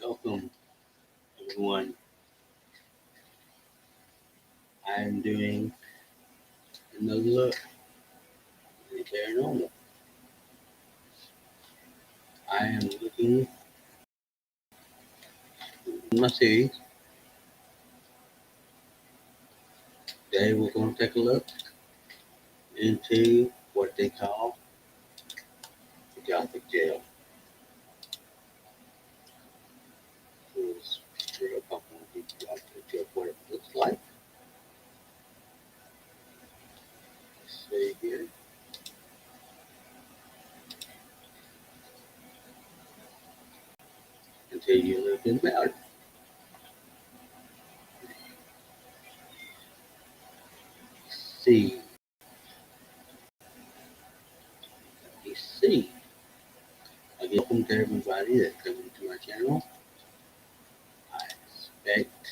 Welcome, everyone. I'm doing another look at the paranormal. I am looking at my series. Today we're going to take a look into what they call the Gothic Jail. Let's straight up on the Gothic Jail, what it looks like. Let's see here. And tell you a little bit about it. See. Let me see. Again, welcome to everybody that's coming to my channel. I expect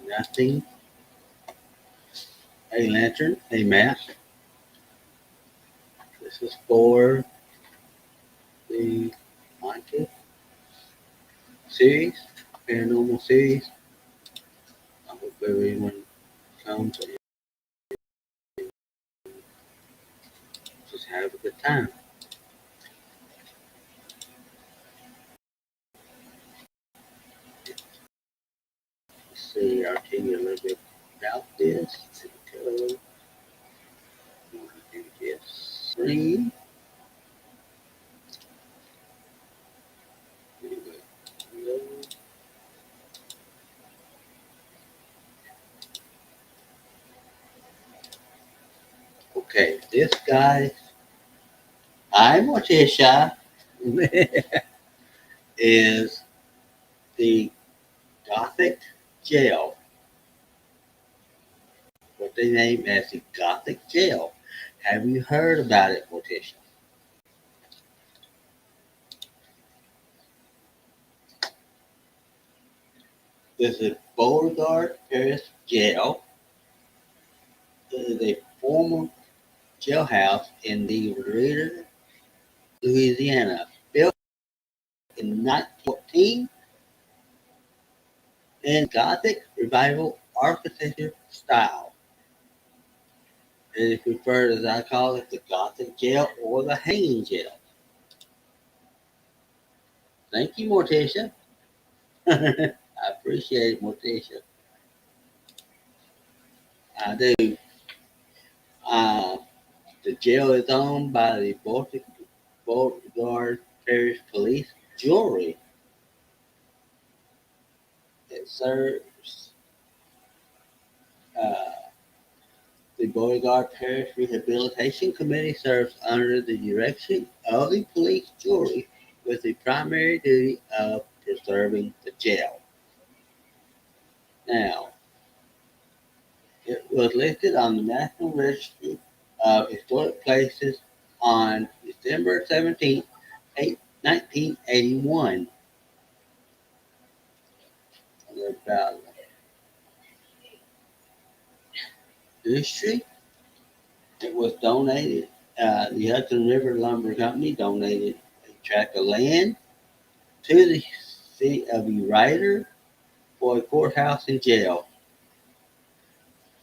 nothing. A lantern, a mask. This is for the haunted series, paranormal series. I hope everyone comes and just have a good time. Let's see, I'll tell you a little bit about this. So, I'm going to do this screen. Okay, this guy, I'm Morticia, is the Gothic Jail. What they name as the Gothic Jail. Have you heard about it, Morticia? This is Beauregard Parish Jail. This is a former jailhouse in the Ritter, Louisiana, built in 1914 in Gothic Revival architecture style. It is referred, as I call it, the Gothic Jail or the Hanging Jail. Thank you, Morticia. I appreciate it, Morticia. I do. Uh, the jail is owned by the Beauregard Parish Police Jewelry. It serves uh, the Beauregard Parish Rehabilitation Committee serves under the direction of the police jury with the primary duty of preserving the jail. Now, it was listed on the National Registry of Historic Places on December 17th, 1981. About history, it was donated. The Hudson River Lumber Company donated a tract of land to the city of Ryder for a courthouse and jail.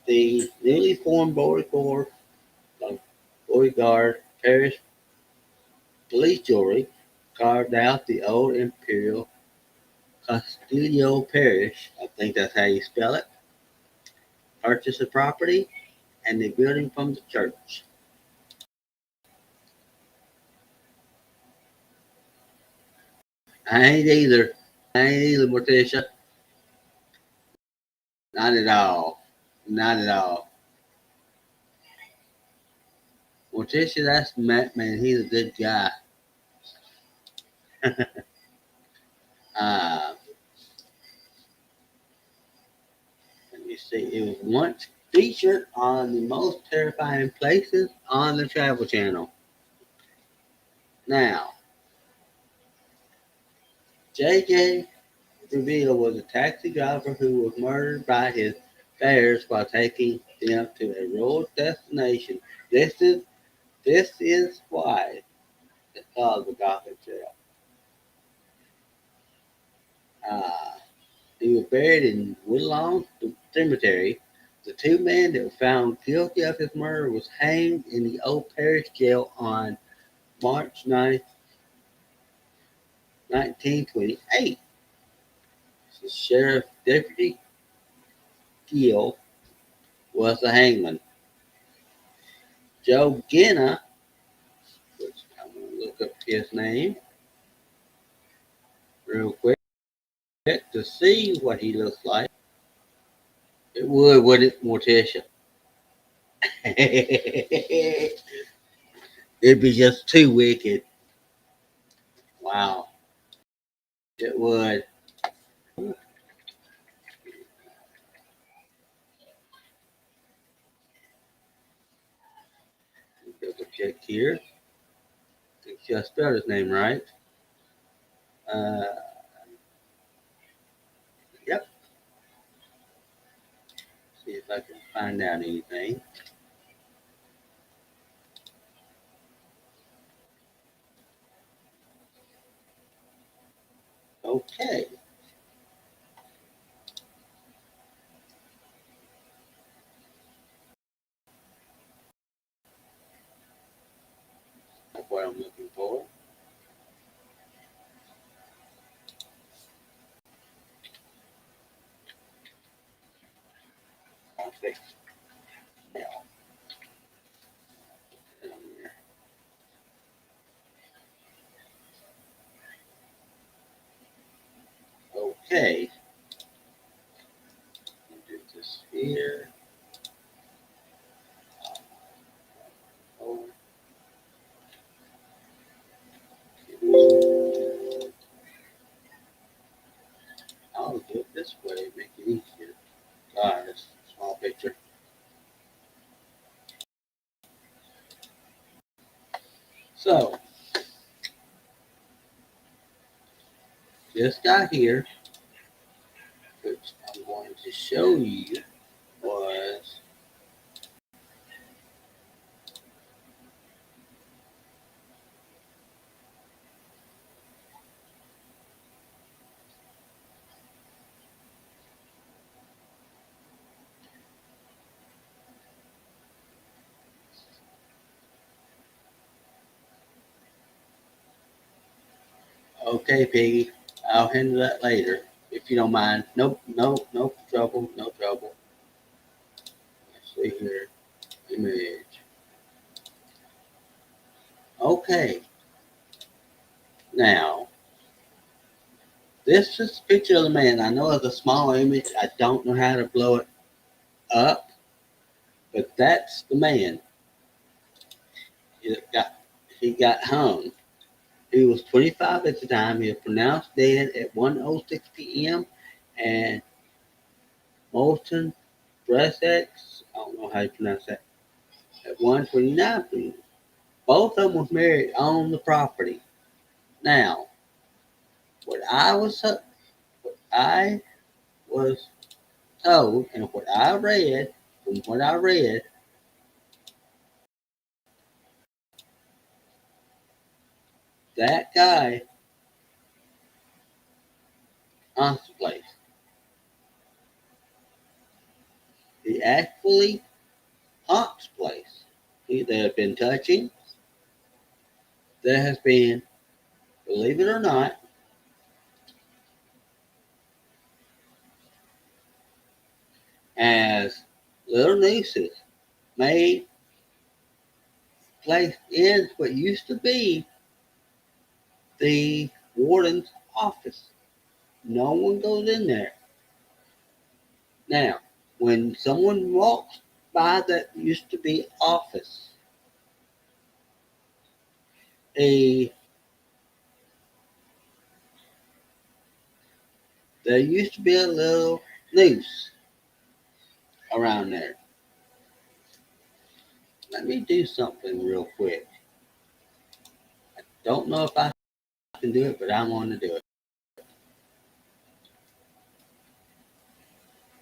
The newly formed Beauregard Beauregard Parish police jewelry, carved out the old Imperial Castillo Parish, I think that's how you spell it, purchased the property and the building from the church. I ain't either. I ain't either, Morticia. Not at all. Not at all. Morticia, that's Matt, man. He's a good guy. Uh, Let me see. It was once featured on the most terrifying places on the Travel Channel. Now, J.J. Reveal was a taxi driver who was murdered by his fares while taking them to a rural destination. This is why it's called the Gothic Jail. Uh, he was buried in Woodlawn Cemetery. The two men that were found guilty of his murder was hanged in the old parish jail on March 9th, 1928. The sheriff deputy Gill was the hangman. Joe Ginna, which I'm going to look up his name real quick to see what he looks like. It would, wouldn't it, Morticia? It'd be just too wicked. Wow. It would. Double check here. I think I spelled his name right. Uh, yep. See if I can find out anything. Okay. That's what I'm looking for. Okay. Now, okay. Do this here. Oh, I'll do it this way, make it easier. This small picture. So, this guy here, which I'm going to show you, was okay, Piggy. I'll handle that later if you don't mind. Nope, nope, no trouble, no trouble. Let's see here. Image. Okay. Now, this is a picture of the man. I know it's a small image. I don't know how to blow it up, but that's the man. He got, he got hung. He was 25 at the time. He was pronounced dead at 1:06 p.m. and Molten Breasex, I don't know how you pronounce that, at 1:29 p.m. Both of them was married on the property. Now, what I was told, and what I read, from what I read, that guy haunts the place. He actually haunts the place. there has been touching. There has been, believe it or not, as little nooses made placed in what used to be the warden's office. No one goes in there. Now, when someone walks by that used to be office, a there used to be a little noose around there. Let me do something real quick. Don't know if I can do it, but I want to do it.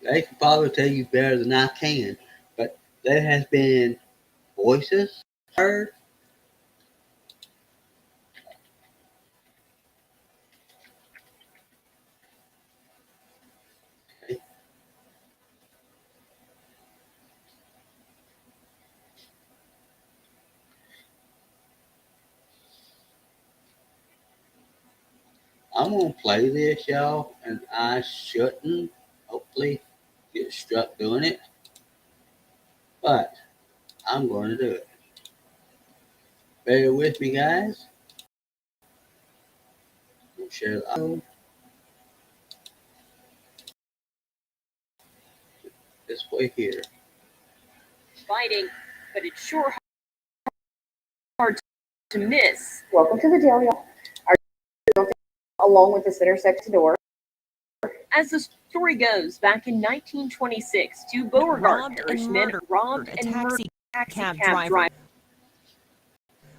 They can probably tell you better than I can, but there has been voices heard. Okay. I'm gonna play this, y'all, and I shouldn't hopefully get struck doing it, but I'm going to do it. Bear with me, guys. We'll share the this way here. Fighting, but it's sure hard to miss. Welcome to the jail, y'all. Our along with this intersection door. As the story goes, back in 1926, two Beauregard Parish men robbed and murdered a taxi cab driver.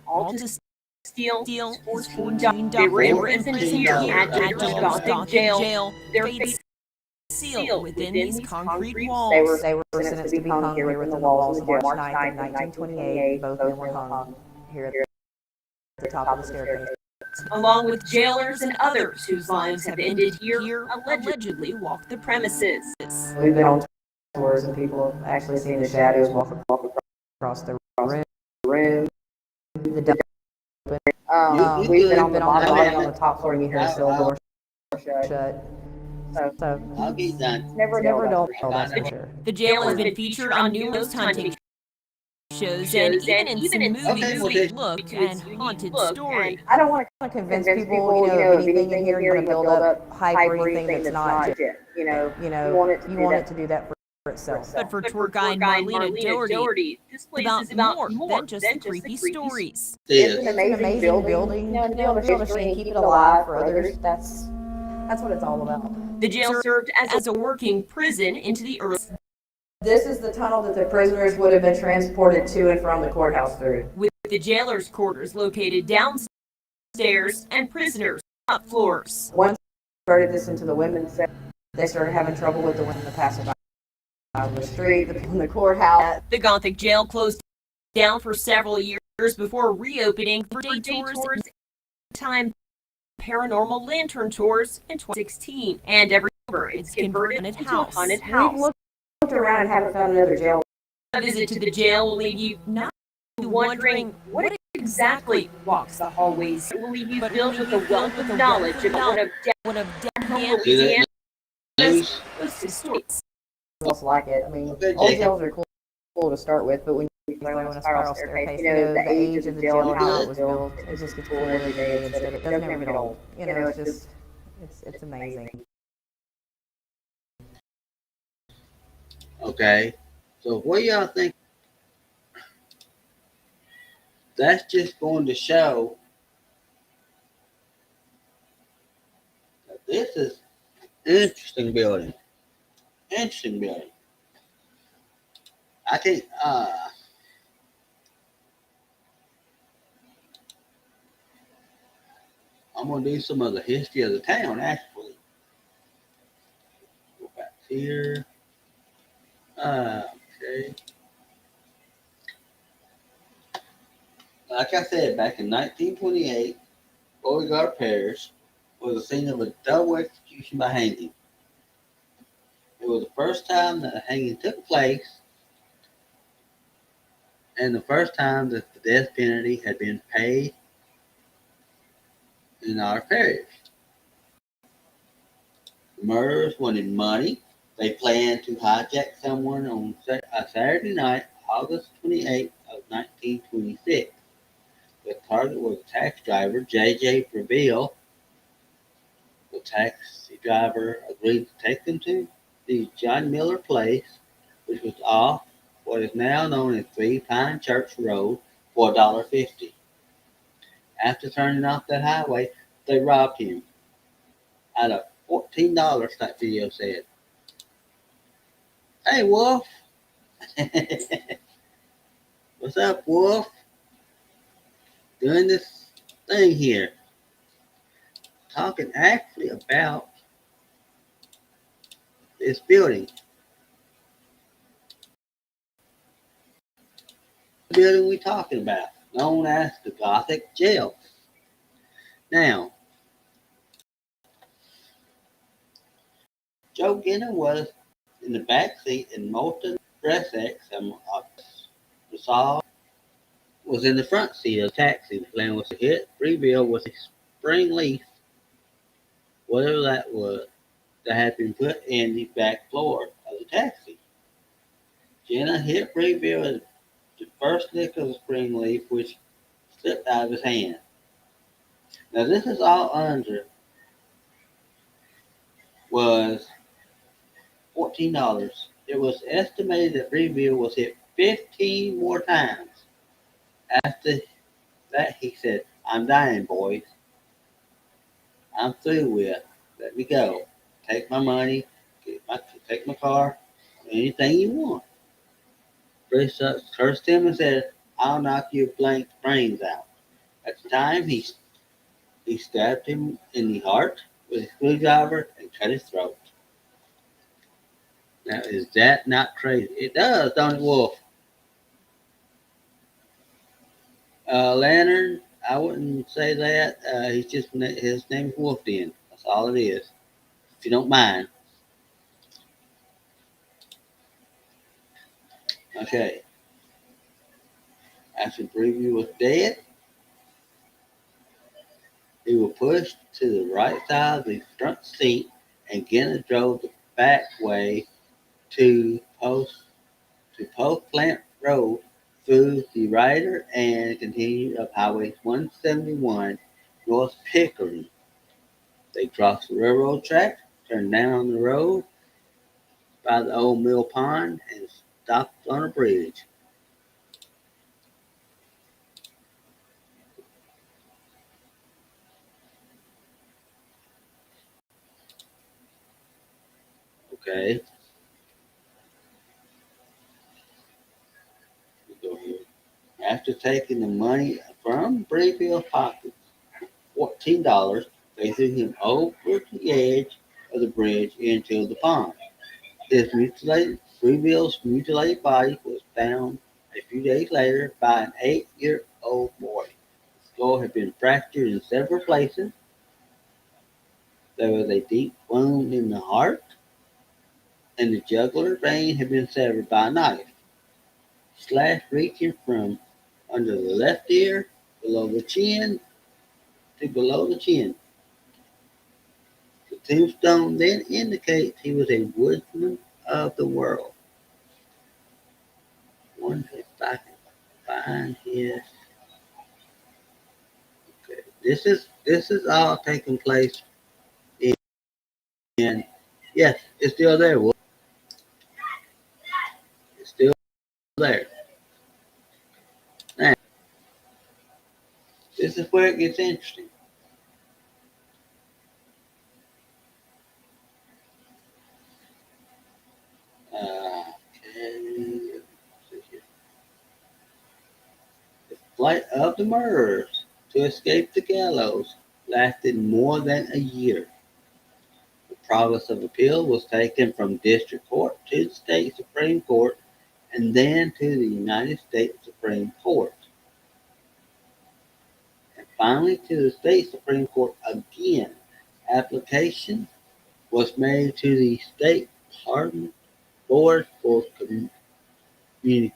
All to steal sports team. They were imprisoned at Gothic Jail. Their fate sealed within these concrete walls. They were sentenced to be hung here within the walls of the jail March 9th, 1928. Both men were hung here at the top of the staircase. Along with jailers and others whose lives have ended here, allegedly walked the premises. We've been on tours and people have actually seen the shadows walk across the room. The we've been on the bottom on the top floor and you hear the cell door shut. So I'll be done. never dull, that's for sure. The jail has been featured on numerous hunting shows and even in some movies look and haunted stories. I don't want to convince people, of anything in here you're going to build up hype or anything that's not legit. You want it to do that for itself. But for tour guide Marlena Doherty, this place is about more than just the creepy stories. It's an amazing building. To build a history and keep it alive for others, that's what it's all about. The jail served as a working prison into the early. This is the tunnel that the prisoners would have been transported to and from the courthouse through. With the jailer's quarters located downstairs and prisoners up floors. Once they converted this into the women's cell, they started having trouble with the women that passed by on the street, the people in the courthouse. The Gothic Jail closed down for several years before reopening for day tours, time paranormal lantern tours in 2016, and every summer it's converted into a haunted house. We've looked around and haven't found another jail. A visit to the jail will leave you not wondering what exactly walks the hallways. It will leave you filled with a wealth of knowledge about one of Louisiana's ghostest stories. Almost like it. I mean, all jails are cool to start with, but when you go on a spiral staircase, the age of the jail and how it was built, it just gets cooler every day. It doesn't ever get old. It's just, it's amazing. Okay, so what y'all think? That's just going to show that this is an interesting building. Interesting building. I think I'm gonna do some of the history of the town actually. Go back here. Okay. Like I said, back in 1928, Beauregard Parish was the scene of a double execution by hanging. It was the first time that a hanging took place, and the first time that the death penalty had been paid in our parish. The murderers wanted money. They planned to hijack someone on a Saturday night, August 28th, 1926. The target was a taxi driver, J.J. Prevail. The taxi driver agreed to take them to the John Miller Place, which was off what is now known as 3 Pine Church Road, for $1.50. After turning off that highway, they robbed him out of $14, that video said. Hey, Wolf. What's up, Wolf? Doing this thing here. Talking actually about this building. The building we're talking about, known as the Gothic Jail. Now, Joe Ginner was in the back seat and Moulton Bressex and Rosal was in the front seat of the taxi. The plan was to hit Breville with a spring leaf, whatever that was, that had been put in the back floor of the taxi. Jenna hit Breville with the first lick of the spring leaf, which slipped out of his hand. Now, this is all under was $14. It was estimated that Breville was hit 15 more times. After that, he said, "I'm dying, boys. I'm through with. Let me go. Take my money, take my car, anything you want." Bruce cursed him and said, "I'll knock your blank brains out." At the time, he stabbed him in the heart with a screwdriver and cut his throat. Now, is that not crazy? It does, don't it, Wolf? Lantern, I wouldn't say that. He's just his name's Wolf Den. That's all it is. If you don't mind. Okay. After Preview was dead, he was pushed to the right side of the front seat, and Ginner drove the back way to Post Plant Road through the Ryder and continued up Highway 171 North Pickering. They crossed the railroad track, turned down the road by the old mill pond, and stopped on a bridge. Okay. Go here. After taking the money from Brayville's pocket, $14, they threw him over the edge of the bridge into the pond. Breville's mutilated body was found a few days later by an 8-year-old boy. His skull had been fractured in several places. There was a deep wound in the heart, and the jugular vein had been severed by a knife. Slash reaching from under the left ear, below the chin, to below the chin. The tombstone then indicates he was a woodsman of the world. Wonder if I can find his. Okay, this is all taking place in. Yes, it's still there. It's still there. Now, this is where it gets interesting. Okay. The flight of the murderers to escape the gallows lasted more than a year. The progress of appeal was taken from district court to the state Supreme Court and then to the United States Supreme Court. And finally to the state Supreme Court again. Application was made to the state pardon board for communication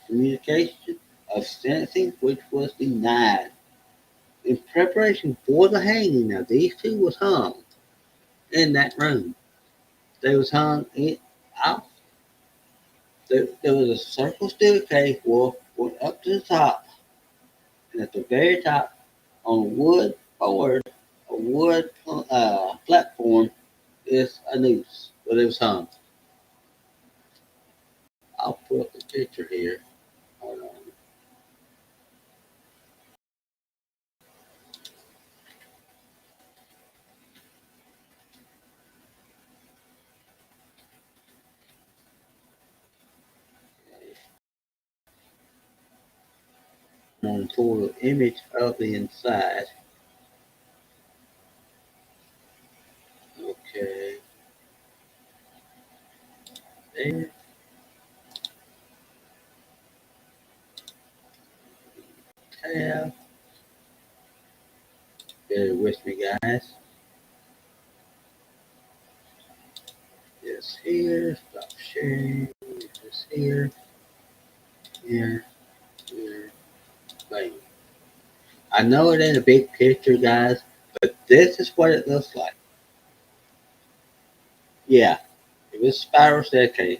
communication of sentencing, which was denied. In preparation for the hanging, now these two was hung in that room. They was hung in out. There was a circle staircase went up to the top, and at the very top, on a wood board, a wood platform, is a noose where it was hung. I'll put up the picture here. Hold on. I'm going to pull the image of the inside. Okay. There. Tab. Bear with me, guys. This here. Stop sharing. This here. Here. Here. Bam. I know it ain't a big picture, guys, but this is what it looks like. Yeah, it was spiral staircase.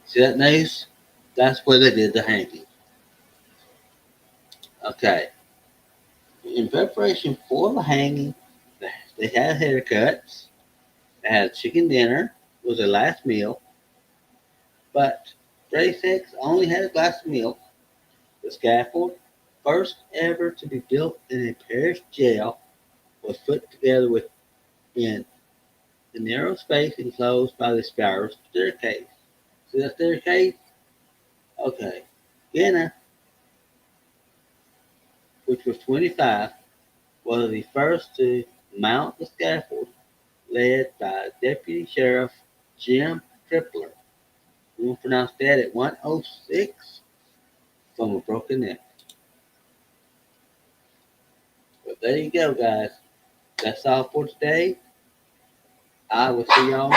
See that noose? That's where they did the hanging. Okay. In preparation for the hanging, they had haircuts. They had chicken dinner. Was their last meal. But Ray Six only had a glass of milk. The scaffold, first ever to be built in a parish jail, was put together within the narrow space enclosed by the spiral staircase. See that staircase? Okay. Vienna, which was 25, was the first to mount the scaffold, led by Deputy Sheriff Jim Tripler. We will pronounce that at 106 from a broken neck. But there you go, guys. That's all for today. I will see y'all